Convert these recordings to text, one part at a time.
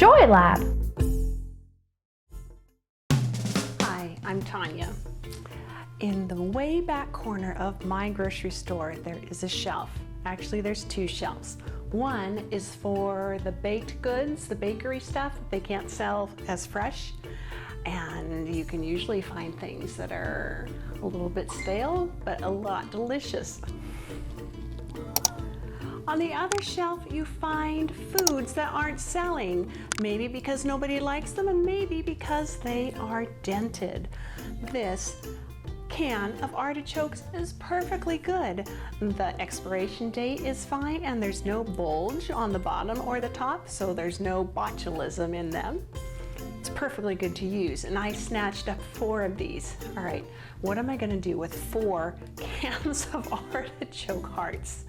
Joy Lab. Hi, I'm Tonya. In the way back corner of my grocery store, there is a shelf. Actually, there's two shelves. One is for the baked goods, the bakery stuff that they can't sell as fresh. And you can usually find things that are a little bit stale, but a lot delicious. On the other shelf, you find foods that aren't selling, maybe because nobody likes them and maybe because they are dented. This can of artichokes is perfectly good. The expiration date is fine and there's no bulge on the bottom or the top, so there's no botulism in them. It's perfectly good to use, and I snatched up 4 of these. All right, what am I gonna do with 4 cans of artichoke hearts?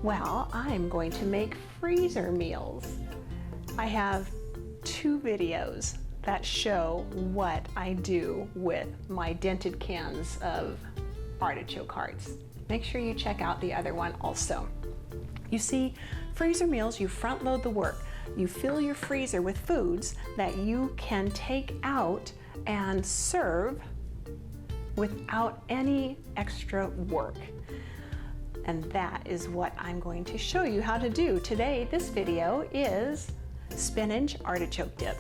Well, I'm going to make freezer meals. I have 2 videos that show what I do with my dented cans of artichoke hearts. Make sure you check out the other one also. You see, freezer meals, you front load the work. You fill your freezer with foods that you can take out and serve without any extra work. And that is what I'm going to show you how to do. Today, this video is spinach artichoke dip.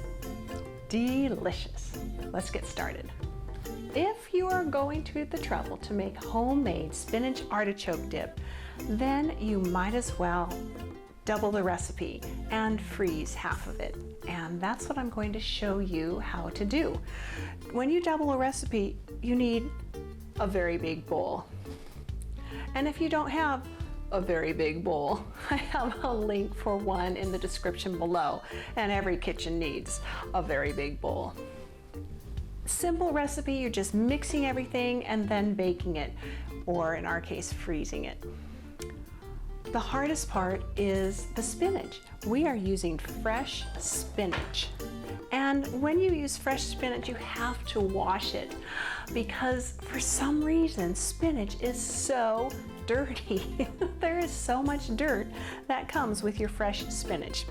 Delicious. Let's get started. If you are going to the trouble to make homemade spinach artichoke dip, then you might as well double the recipe and freeze half of it. And that's what I'm going to show you how to do. When you double a recipe, you need a very big bowl. And if you don't have a very big bowl, I have a link for one in the description below. And every kitchen needs a very big bowl. Simple recipe, you're just mixing everything and then baking it, or in our case, freezing it. The hardest part is the spinach. We are using fresh spinach. And when you use fresh spinach, you have to wash it because for some reason, spinach is so dirty. There is so much dirt that comes with your fresh spinach.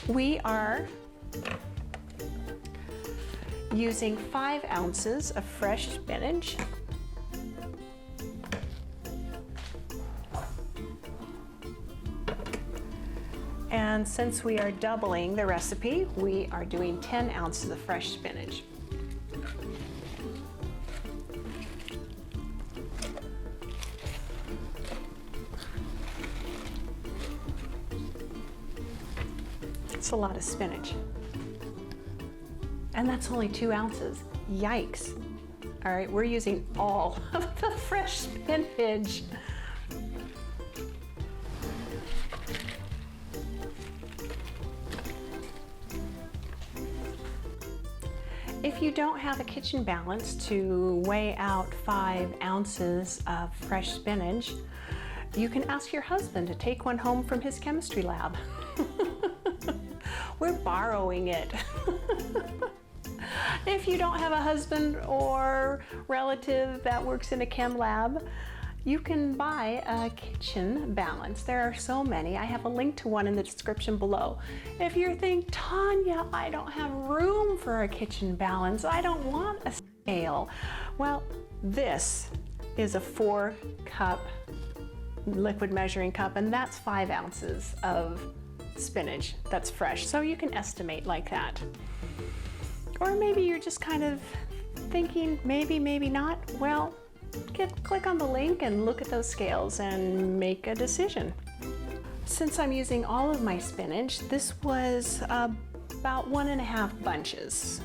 We are using 5 ounces of fresh spinach. And since we are doubling the recipe, we are doing 10 ounces of fresh spinach. It's a lot of spinach. And that's only 2 ounces. Yikes. All right, we're using all of the fresh spinach. If you don't have a kitchen balance to weigh out 5 ounces of fresh spinach, you can ask your husband to take one home from his chemistry lab. We're borrowing it. If you don't have a husband or relative that works in a chem lab, you can buy a kitchen balance. There are so many. I have a link to one in the description below. If you think, Tonya, I don't have room for a kitchen balance, I don't want a scale. Well, this is a 4-cup liquid measuring cup, and that's 5 ounces of spinach that's fresh. So you can estimate like that. Or maybe you're just kind of thinking, maybe, maybe not. Well, click on the link and look at those scales and make a decision. Since I'm using all of my spinach, this was about 1.5 bunches.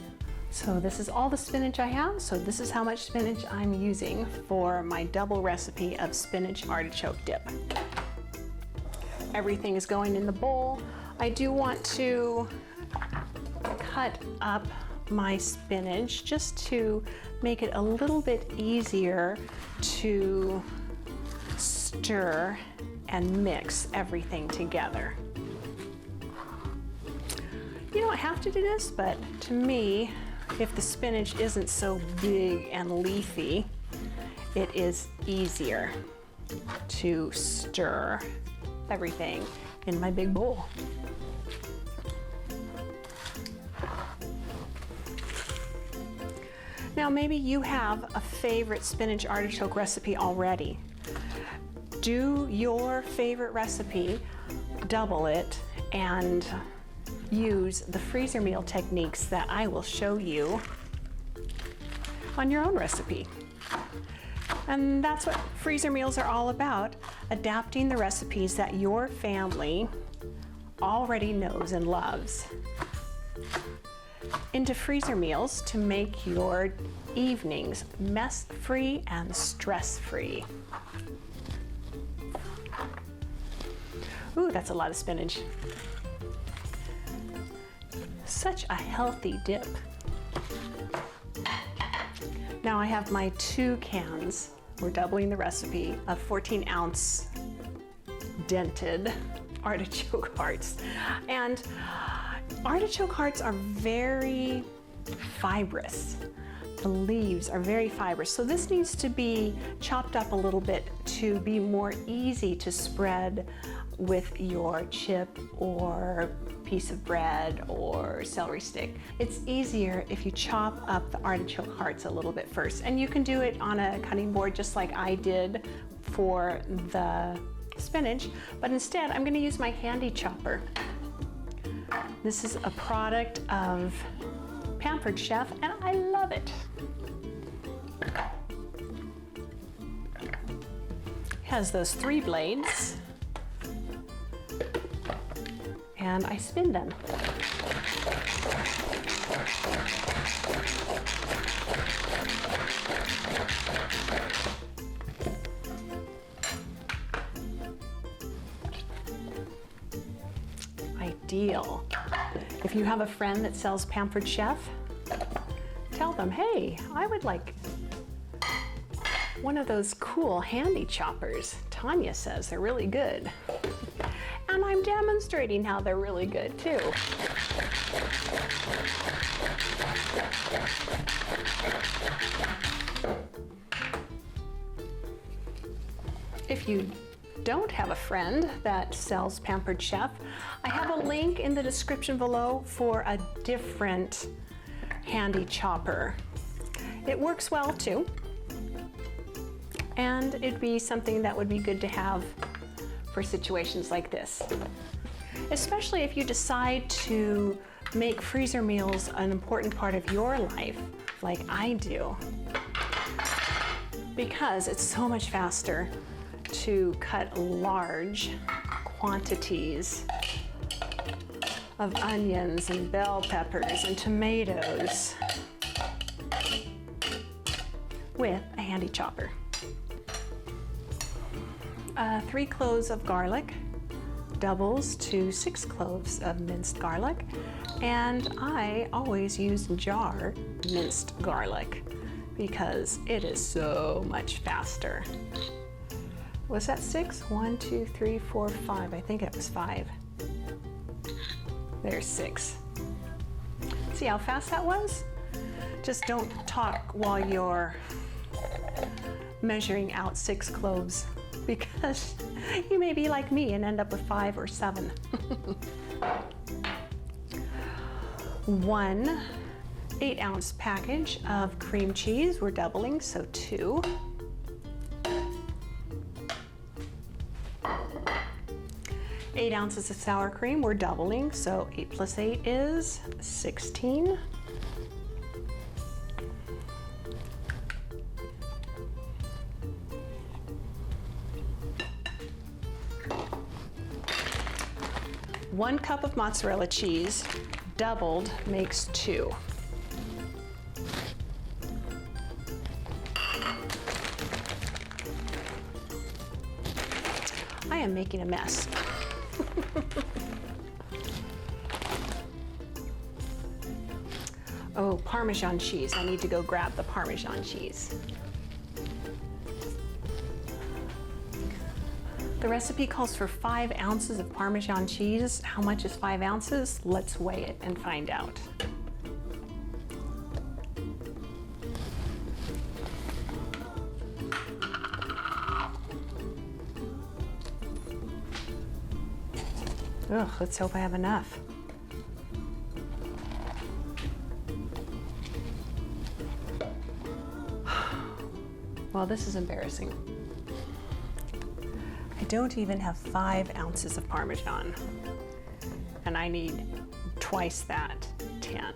So this is all the spinach I have, so this is how much spinach I'm using for my double recipe of spinach artichoke dip. Everything is going in the bowl. I do want to cut up my spinach just to make it a little bit easier to stir and mix everything together. You don't have to do this, but to me, if the spinach isn't so big and leafy, it is easier to stir everything in my big bowl. Now maybe you have a favorite spinach artichoke recipe already. Do your favorite recipe, double it, and use the freezer meal techniques that I will show you on your own recipe. And that's what freezer meals are all about, adapting the recipes that your family already knows and loves into freezer meals to make your evenings mess-free and stress-free. Ooh, that's a lot of spinach. Such a healthy dip. Now I have my 2 cans, we're doubling the recipe, of 14-ounce dented artichoke hearts. And artichoke hearts are very fibrous. The leaves are very fibrous, so this needs to be chopped up a little bit to be more easy to spread with your chip or piece of bread or celery stick. It's easier if you chop up the artichoke hearts a little bit first, and you can do it on a cutting board just like I did for the spinach, but instead I'm going to use my handy chopper. This is a product of Pampered Chef and I love it. It has those 3 blades and I spin them. Ideal. If you have a friend that sells Pampered Chef, tell them, hey, I would like one of those cool handy choppers. Tonya says they're really good. And I'm demonstrating how they're really good too. If you don't have a friend that sells Pampered Chef, I have a link in the description below for a different handy chopper. It works well too, and it'd be something that would be good to have for situations like this. Especially if you decide to make freezer meals an important part of your life, like I do, because it's so much faster to cut large quantities of onions and bell peppers and tomatoes with a handy chopper. 3 cloves of garlic doubles to 6 cloves of minced garlic, and I always use jar minced garlic because it is so much faster. Was that 6? 1, 2, 3, 4, 5. I think it was 5. There's 6. See how fast that was? Just don't talk while you're measuring out 6 cloves, because you may be like me and end up with 5 or 7. 1 8-ounce package of cream cheese. We're doubling, so 2. 8 ounces of sour cream, we're doubling, so 8 plus 8 is 16. One cup of mozzarella cheese, doubled makes 2. I am making a mess. Oh, Parmesan cheese. I need to go grab the Parmesan cheese. The recipe calls for 5 ounces of Parmesan cheese. How much is 5 ounces? Let's weigh it and find out. Ugh, let's hope I have enough. Well, this is embarrassing. I don't even have 5 ounces of Parmesan, and I need twice that, 10.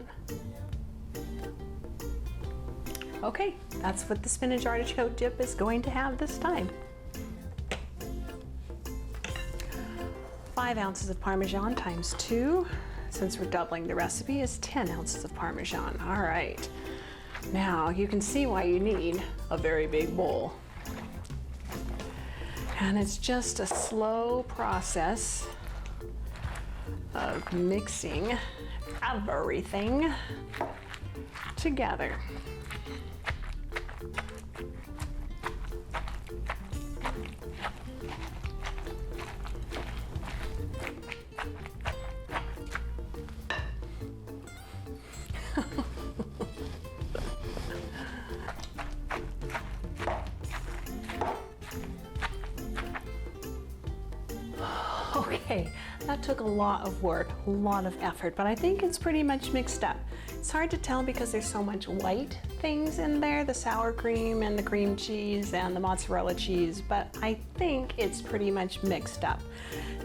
Okay, that's what the spinach artichoke dip is going to have this time. 5 ounces of Parmesan times 2, since we're doubling the recipe, is 10 ounces of Parmesan. All right, now you can see why you need a very big bowl. And it's just a slow process of mixing everything together. Okay, that took a lot of work, a lot of effort, but I think it's pretty much mixed up. It's hard to tell because there's so much white things in there, the sour cream and the cream cheese and the mozzarella cheese, but I think it's pretty much mixed up.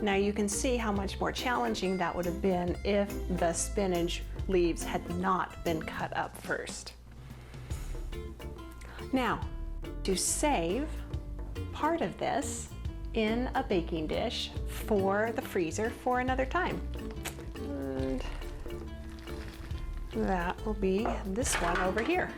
Now you can see how much more challenging that would have been if the spinach leaves had not been cut up first. Now, to save part of this in a baking dish for the freezer for another time. And that will be this one over here.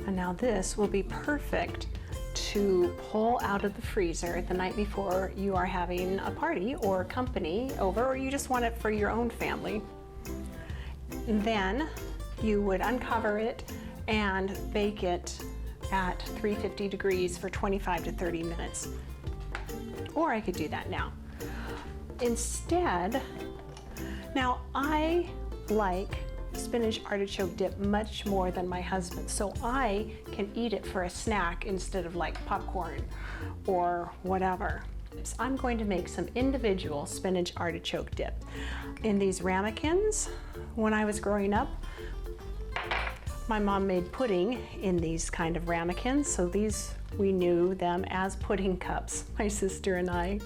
And now this will be perfect to pull out of the freezer the night before you are having a party or company over, or you just want it for your own family. Then you would uncover it and bake it at 350 degrees for 25 to 30 minutes. Or I could do that now. Instead, now I like spinach artichoke dip much more than my husband, so I can eat it for a snack instead of like popcorn or whatever. So I'm going to make some individual spinach artichoke dip in these ramekins. When I was growing up, my mom made pudding in these kind of ramekins, so these, we knew them as pudding cups, my sister and I.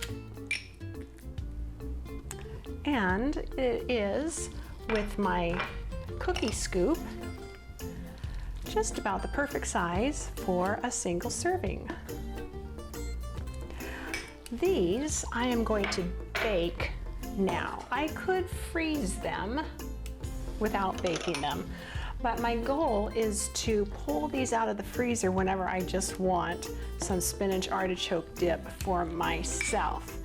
And it is, with my cookie scoop, just about the perfect size for a single serving. These I am going to bake now. I could freeze them without baking them, but my goal is to pull these out of the freezer whenever I just want some spinach artichoke dip for myself.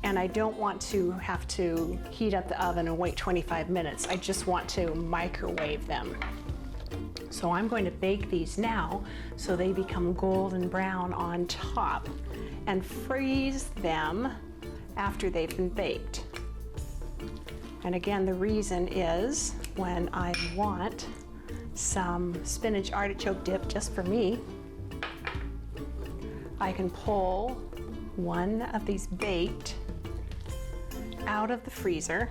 And I don't want to have to heat up the oven and wait 25 minutes. I just want to microwave them. So I'm going to bake these now so they become golden brown on top, and freeze them after they've been baked. And again, the reason is when I want some spinach artichoke dip just for me, I can pull one of these baked out of the freezer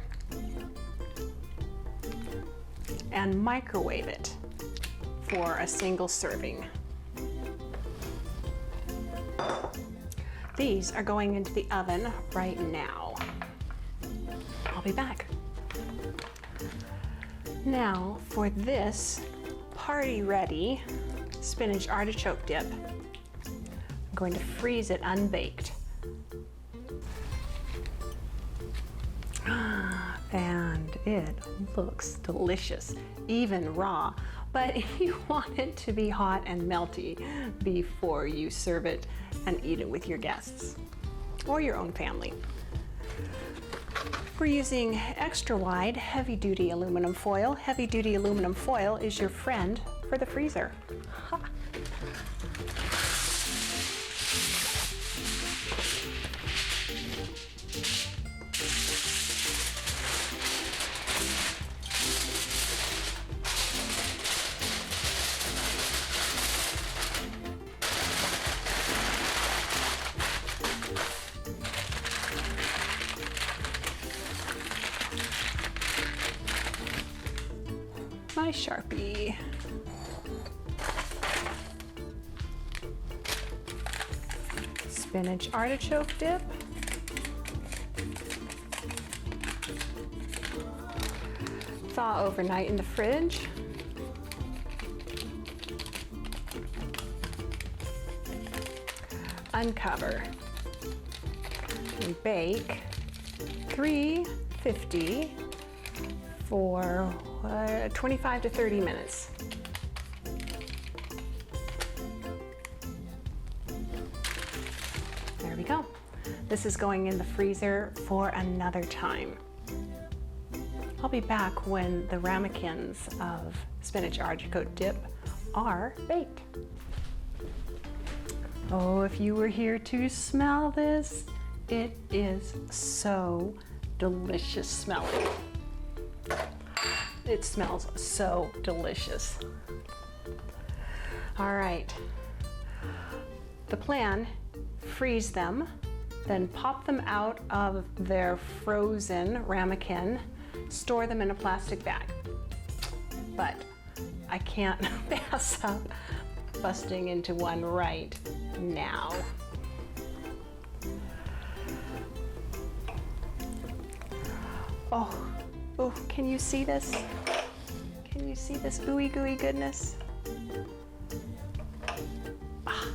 and microwave it for a single serving. These are going into the oven right now. I'll be back. Now for this party-ready spinach artichoke dip, I'm going to freeze it unbaked. And it looks delicious, even raw, but you want it to be hot and melty before you serve it and eat it with your guests or your own family. We're using extra wide, heavy-duty aluminum foil. Heavy-duty aluminum foil is your friend for the freezer. Ha. my Sharpie. Spinach artichoke dip. Thaw overnight in the fridge. Uncover and bake 350 for 25 to 30 minutes. There we go. This is going in the freezer for another time. I'll be back when the ramekins of spinach artichoke dip are baked. Oh, if you were here to smell this, it is so delicious smelling. It smells so delicious. All right, the plan, freeze them, then pop them out of their frozen ramekin, store them in a plastic bag. But I can't pass up busting into one right now. Oh, can you see this? Can you see this ooey gooey goodness? Ah,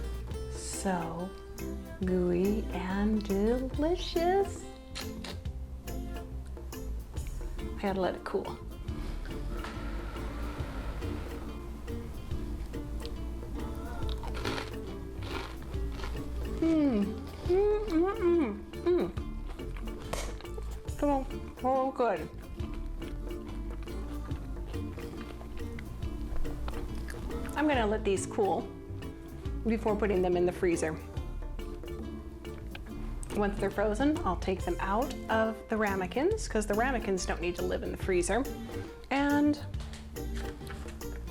so gooey and delicious. I gotta let it cool. So good. I'm gonna let these cool before putting them in the freezer. Once they're frozen, I'll take them out of the ramekins, because the ramekins don't need to live in the freezer, and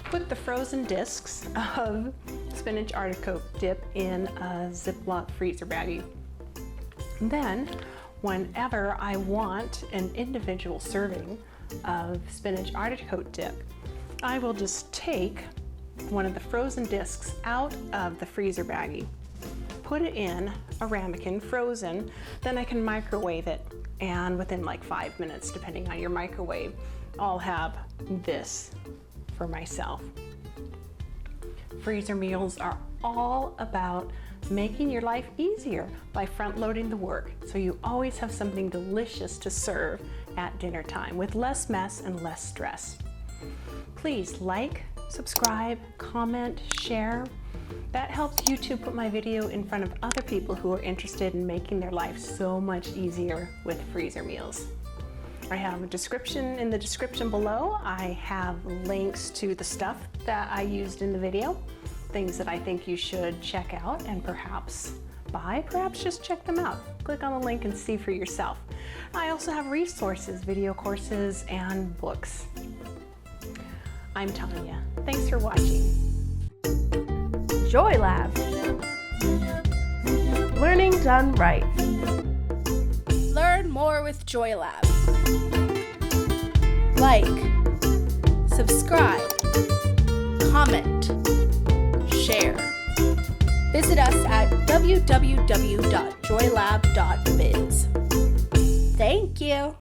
put the frozen discs of spinach artichoke dip in a Ziploc freezer baggie. Then, whenever I want an individual serving of spinach artichoke dip, I will just take one of the frozen discs out of the freezer baggie, put it in a ramekin frozen, then I can microwave it, and within like 5 minutes, depending on your microwave, I'll have this for myself. Freezer meals are all about making your life easier by front-loading the work, so you always have something delicious to serve at dinner time with less mess and less stress. Please like, subscribe, comment, share. That helps YouTube put my video in front of other people who are interested in making their life so much easier with freezer meals. I have a description in the description below. I have links to the stuff that I used in the video, things that I think you should check out and perhaps buy, perhaps just check them out. Click on the link and see for yourself. I also have resources, video courses, and books. I'm Tonya. Thanks for watching. Joy Lab. Learning done right. Learn more with Joy Lab. Like, subscribe, comment, share. Visit us at www.joylab.biz. Thank you.